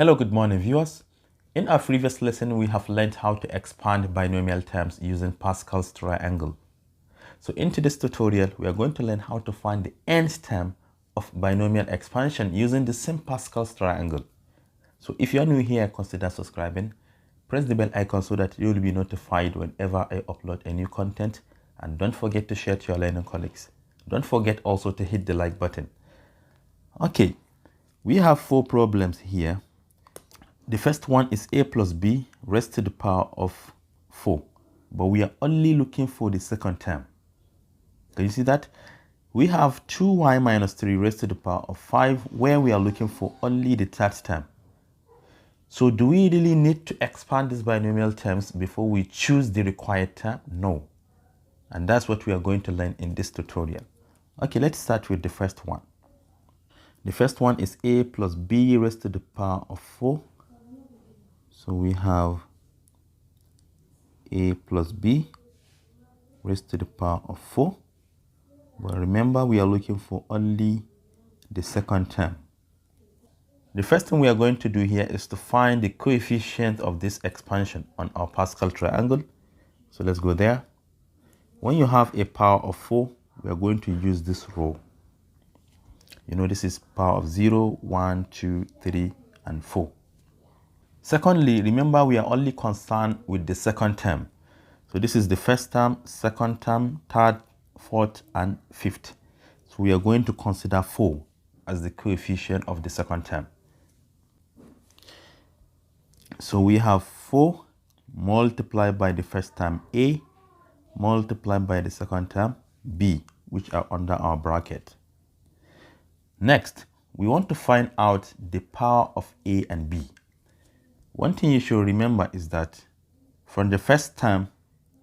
Hello, good morning viewers. In our previous lesson, we have learned how to expand binomial terms using Pascal's triangle. So in today's tutorial, we are going to learn how to find the nth term of binomial expansion using the same Pascal's triangle. So if you are new here, consider subscribing. Press the bell icon so that you will be notified whenever I upload a new content. And don't forget to share to your learning colleagues. Don't forget also to hit the like button. Okay, we have 4 problems here. The first one is a plus b raised to the power of 4, but we are only looking for the second term. Can you see that? We have 2y minus 3 raised to the power of 5, where we are looking for only the third term. So do we really need to expand these binomial terms before we choose the required term? No. And that's what we are going to learn in this tutorial. Okay, let's start with the first one. The first one is a plus b raised to the power of 4. So we have a plus b raised to the power of 4. But remember, we are looking for only the second term. The first thing we are going to do here is to find the coefficient of this expansion on our Pascal triangle. So let's go there. When you have a power of 4, we are going to use this row. You know, this is power of 0, 1, 2, 3, and 4. Secondly, remember we are only concerned with the second term. So this is the first term, second term, third, fourth, and fifth. So we are going to consider 4 as the coefficient of the second term. So we have 4 multiplied by the first term a, multiplied by the second term b, which are under our bracket. Next, we want to find out the power of a and b. One thing you should remember is that from the first term,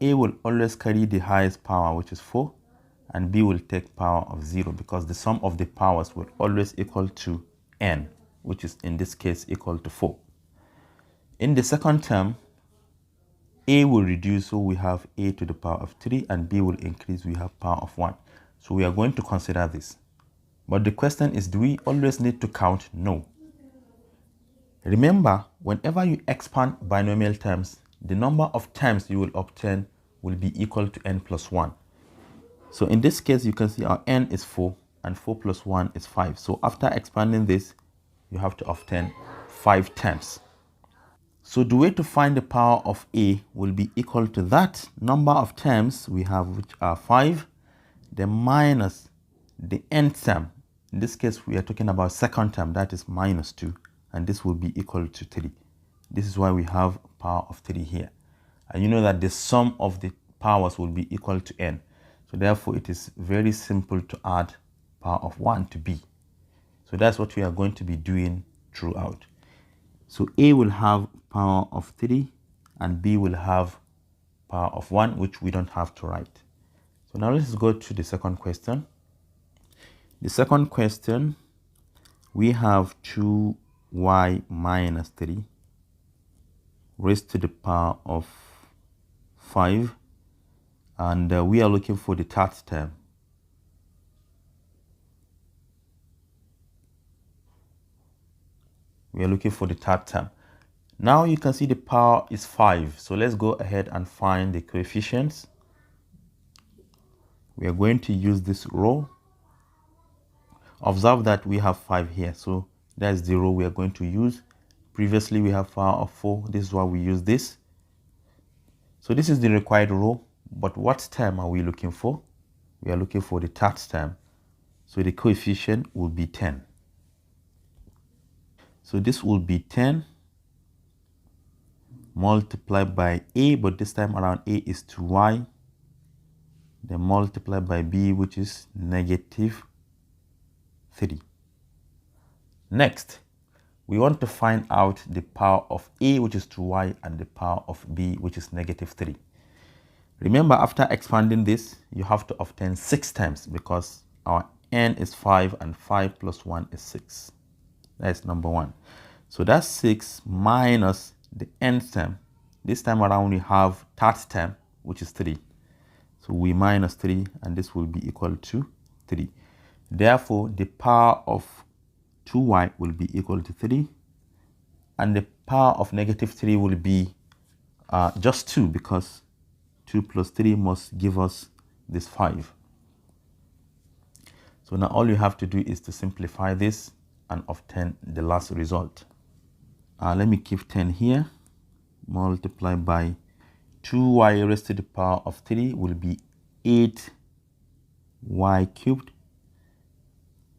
a will always carry the highest power, which is 4, and b will take power of 0, because the sum of the powers will always equal to n, which is in this case equal to 4. In the second term, a will reduce, so we have a to the power of 3, and b will increase, we have power of 1. So we are going to consider this. But the question is, do we always need to count? No. Remember, whenever you expand binomial terms, the number of terms you will obtain will be equal to n plus 1. So in this case, you can see our n is 4, and 4 plus 1 is 5. So after expanding this, you have to obtain 5 terms. So the way to find the power of a will be equal to that number of terms we have, which are 5, then minus the nth term. In this case, we are talking about second term, that is minus 2, and this will be equal to 3. This is why we have power of 3 here. And you know that the sum of the powers will be equal to n. So therefore, it is very simple to add power of 1 to b. So that's what we are going to be doing throughout. So a will have power of 3, and b will have power of 1, which we don't have to write. So now let's go to the second question. The second question, we have 2y minus 3 raised to the power of 5, and we are looking for the third term. We are looking for the third term. Now you can see the power is 5. So let's go ahead and find the coefficients. We are going to use this row. Observe that we have 5 here. So that's the row we are going to use. Previously, we have power of 4. This is why we use this. So this is the required row. But what term are we looking for? We are looking for the third term. So the coefficient will be 10. So this will be 10 multiplied by a, but this time around a is 2y. Then multiplied by b, which is negative 3. Next, we want to find out the power of a, which is 2y, and the power of b, which is negative 3. Remember, after expanding this, you have to obtain 6 terms, because our n is 5, and 5 plus 1 is 6. That's number 1. So that's 6 minus the nth term. This time around, we have third term, which is 3. So we minus 3, and this will be equal to 3. Therefore, the power of 2y will be equal to 3. and the power of negative 3 will be just 2, because 2 plus 3 must give us this 5. So now all you have to do is to simplify this and obtain the last result. Let me keep 10 here. Multiply by 2y raised to the power of 3 will be 8y cubed,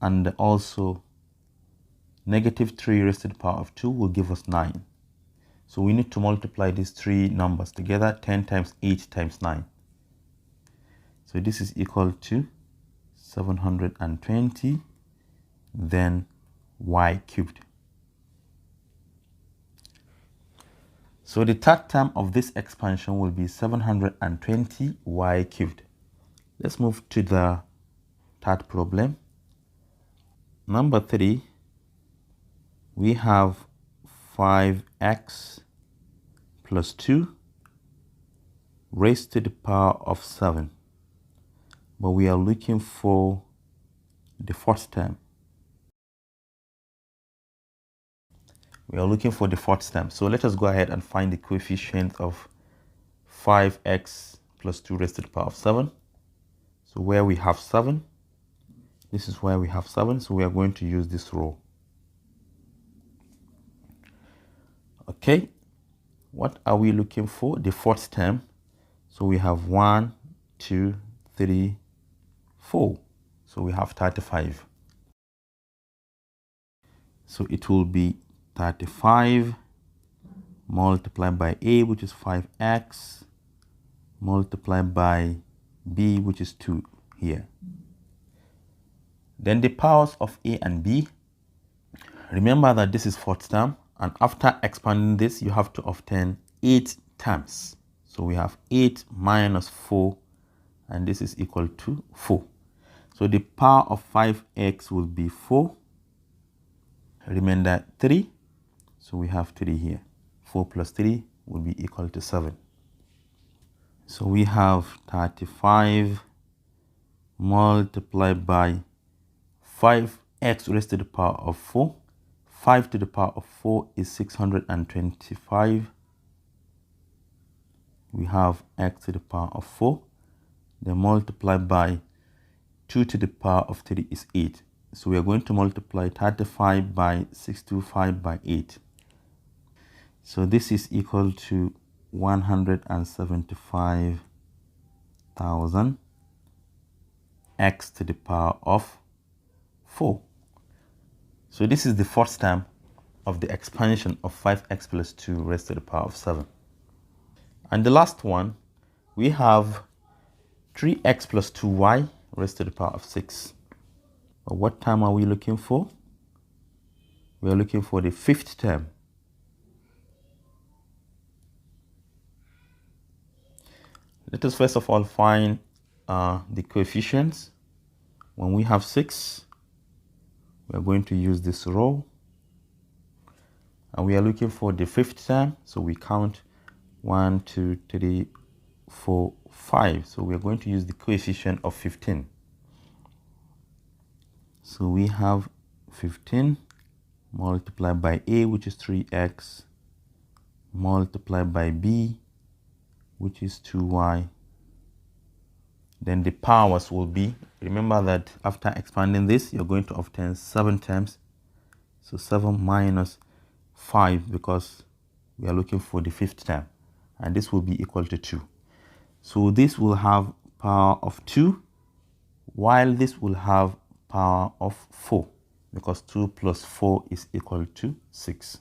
and also negative 3 raised to the power of 2 will give us 9. So we need to multiply these three numbers together. 10 times 8 times 9. So this is equal to 720, then y cubed. So the third term of this expansion will be 720 y cubed. Let's move to the third problem. Number 3, we have 5x plus 2 raised to the power of 7. But we are looking for the fourth term. So let us go ahead and find the coefficient of 5x plus 2 raised to the power of 7. So where we have 7, this is where we have 7. So we are going to use this row. Okay, what are we looking for? The fourth term. So we have 1, 2, 3, 4. So we have 35. So it will be 35 multiplied by a, which is 5x, multiplied by b, which is 2 here. Then the powers of a and b. Remember that this is fourth term, and after expanding this, you have to obtain 8 terms. So we have 8 minus 4, and this is equal to 4. So the power of 5x will be 4. Remainder 3. So we have 3 here. 4 plus 3 will be equal to 7. So we have 35 multiplied by 5x raised to the power of 4. 5 to the power of 4 is 625. We have x to the power of 4. Then multiplied by 2 to the power of 3 is 8. So we are going to multiply 35 by 625 by 8. So this is equal to 175,000 x to the power of 4. So this is the fourth term of the expansion of 5x plus 2 raised to the power of 7. And the last one, we have 3x plus 2y raised to the power of 6. But what term are we looking for? We are looking for the fifth term. Let us first of all find the coefficients. When we have 6, we are going to use this row. And we are looking for the fifth term. So we count 1, 2, 3, 4, 5. So we are going to use the coefficient of 15. So we have 15 multiplied by a, which is 3x, multiplied by b, which is 2y. Then the powers will be, remember that after expanding this, you're going to obtain 7 terms. So 7 minus 5, because we are looking for the fifth term. And this will be equal to 2. So this will have power of 2, while this will have power of 4, because 2 plus 4 is equal to 6.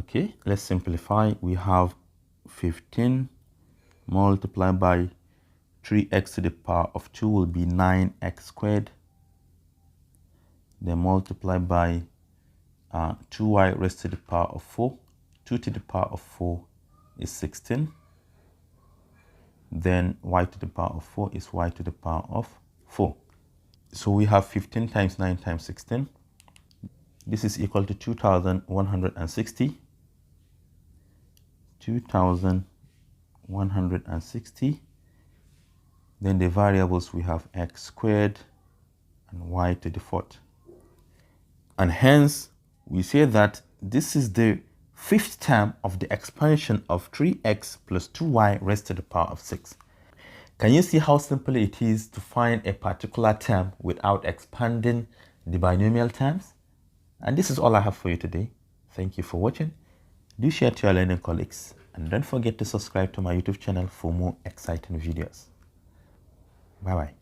Okay, let's simplify. We have 15 multiplied by 3x to the power of 2 will be 9x squared. Then multiplied by 2y raised to the power of 4. 2 to the power of 4 is 16. Then y to the power of 4 is y to the power of 4. So we have 15 times 9 times 16. This is equal to 2,160. 2,160. Then the variables, we have x squared and y to the fourth. And hence, we say that this is the fifth term of the expansion of 3x plus 2y raised to the power of 6. Can you see how simple it is to find a particular term without expanding the binomial terms? And this is all I have for you today. Thank you for watching. Do share to your learning colleagues, and don't forget to subscribe to my YouTube channel for more exciting videos. Bye bye.